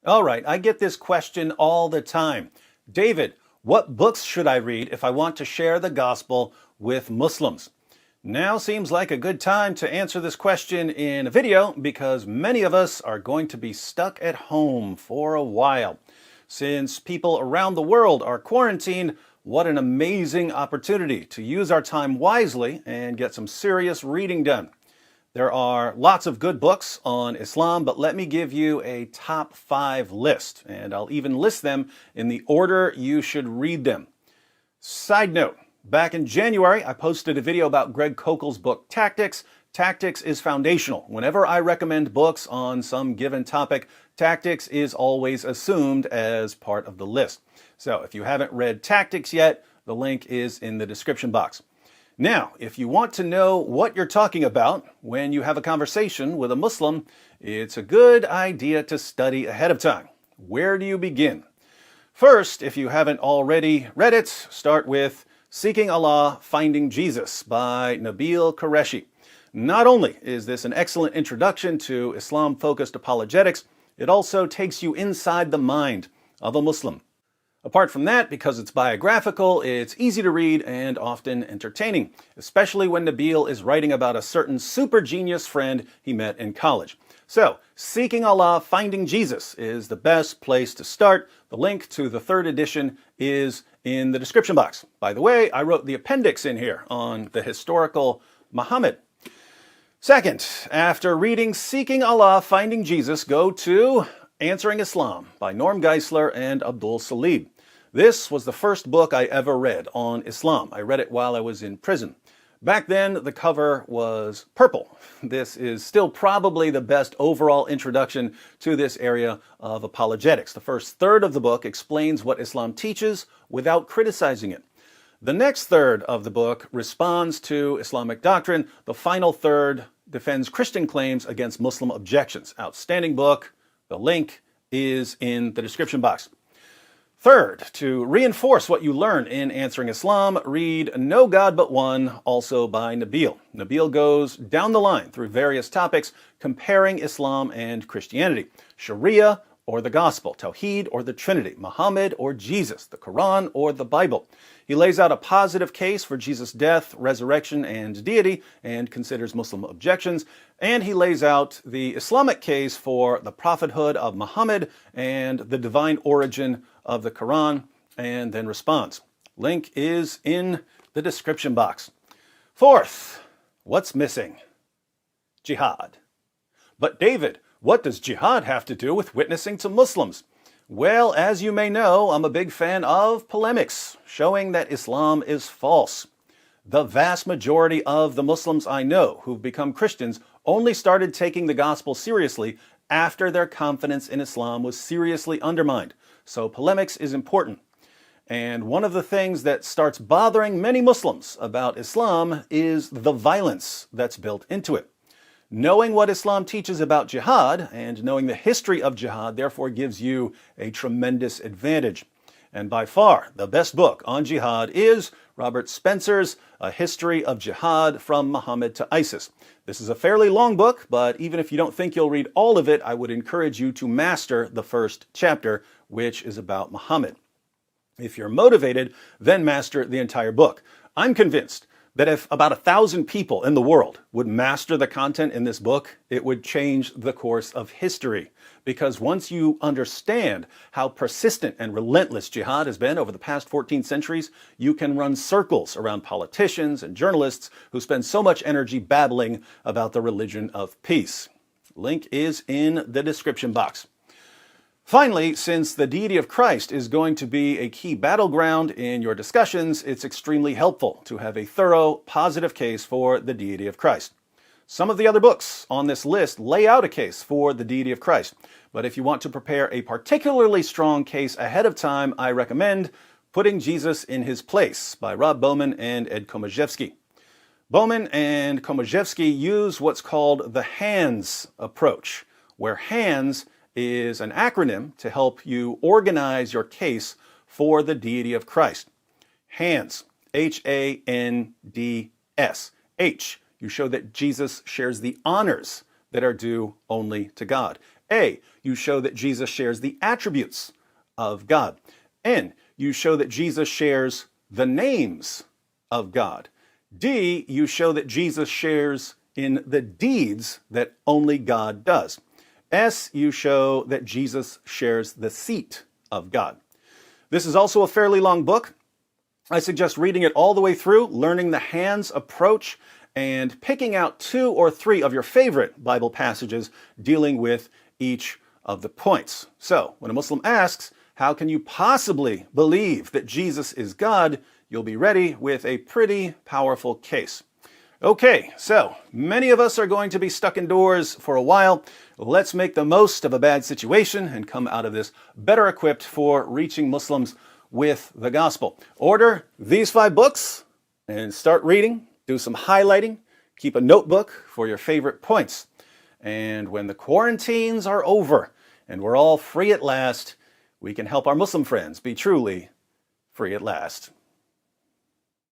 All right, I get this question all the time. David, what books should I read if I want to share the gospel with Muslims? Now seems like a good time to answer this question in a video because many of us are going to be stuck at home for a while. Since people around the world are quarantined, what an amazing opportunity to use our time wisely and get some serious reading done. There are lots of good books on Islam, but let me give you a top 5 list, and I'll even list them in the order you should read them. Side note, back in January, I posted a video about Greg Koukl's book, Tactics. Tactics is foundational. Whenever I recommend books on some given topic, Tactics is always assumed as part of the list. So if you haven't read Tactics yet, the link is in the description box. Now, if you want to know what you're talking about when you have a conversation with a Muslim, it's a good idea to study ahead of time. Where do you begin? First, if you haven't already read it, start with Seeking Allah, Finding Jesus by Nabeel Qureshi. Not only is this an excellent introduction to Islam-focused apologetics, it also takes you inside the mind of a Muslim. Apart from that, because it's biographical, it's easy to read and often entertaining, especially when Nabeel is writing about a certain super genius friend he met in college. So, Seeking Allah, Finding Jesus is the best place to start. The link to the 3rd edition is in the description box. By the way, I wrote the appendix in here on the historical Muhammad. Second, after reading Seeking Allah, Finding Jesus, go to Answering Islam by Norm Geisler and Abdul Salib. This was the first book I ever read on Islam. I read it while I was in prison. Back then, the cover was purple. This is still probably the best overall introduction to this area of apologetics. The first third of the book explains what Islam teaches without criticizing it. The next third of the book responds to Islamic doctrine. The final third defends Christian claims against Muslim objections. Outstanding book. The link is in the description box. Third, to reinforce what you learn in Answering Islam, read No God But One, also by Nabeel. Nabeel goes down the line through various topics comparing Islam and Christianity. Sharia or the Gospel, Tawheed or the Trinity, Muhammad or Jesus, the Quran or the Bible. He lays out a positive case for Jesus' death, resurrection, and deity, and considers Muslim objections. And he lays out the Islamic case for the prophethood of Muhammad and the divine origin of the Quran, and then responds. Link is in the description box. Fourth, what's missing? Jihad. But David, what does jihad have to do with witnessing to Muslims? Well, as you may know, I'm a big fan of polemics, showing that Islam is false. The vast majority of the Muslims I know who've become Christians only started taking the gospel seriously after their confidence in Islam was seriously undermined. So polemics is important. And one of the things that starts bothering many Muslims about Islam is the violence that's built into it. Knowing what Islam teaches about jihad and knowing the history of jihad therefore gives you a tremendous advantage. And by far, the best book on jihad is Robert Spencer's A History of Jihad from Muhammad to ISIS. This is a fairly long book, but even if you don't think you'll read all of it, I would encourage you to master the first chapter, which is about Muhammad. If you're motivated, then master the entire book. I'm convinced that if about 1,000 people in the world would master the content in this book, it would change the course of history. Because once you understand how persistent and relentless jihad has been over the past 14 centuries, you can run circles around politicians and journalists who spend so much energy babbling about the religion of peace. Link is in the description box. Finally, since the deity of Christ is going to be a key battleground in your discussions, it's extremely helpful to have a thorough, positive case for the deity of Christ. Some of the other books on this list lay out a case for the deity of Christ, but if you want to prepare a particularly strong case ahead of time, I recommend Putting Jesus in His Place by Rob Bowman and Ed Komaszewski. Bowman and Komaszewski use what's called the HANDS approach, where HANDS is an acronym to help you organize your case for the deity of Christ. HANDS, H-A-N-D-S. H, you show that Jesus shares the honors that are due only to God. A, you show that Jesus shares the attributes of God. N, you show that Jesus shares the names of God. D, you show that Jesus shares in the deeds that only God does. S, you show that Jesus shares the seat of God. This is also a fairly long book. I suggest reading it all the way through, learning the hands approach, and picking out 2 or 3 of your favorite Bible passages dealing with each of the points. So, when a Muslim asks, how can you possibly believe that Jesus is God? You'll be ready with a pretty powerful case. Okay, so many of us are going to be stuck indoors for a while. Let's make the most of a bad situation and come out of this better equipped for reaching Muslims with the gospel. Order these 5 books and start reading. Do some highlighting. Keep a notebook for your favorite points. And when the quarantines are over and we're all free at last, we can help our Muslim friends be truly free at last.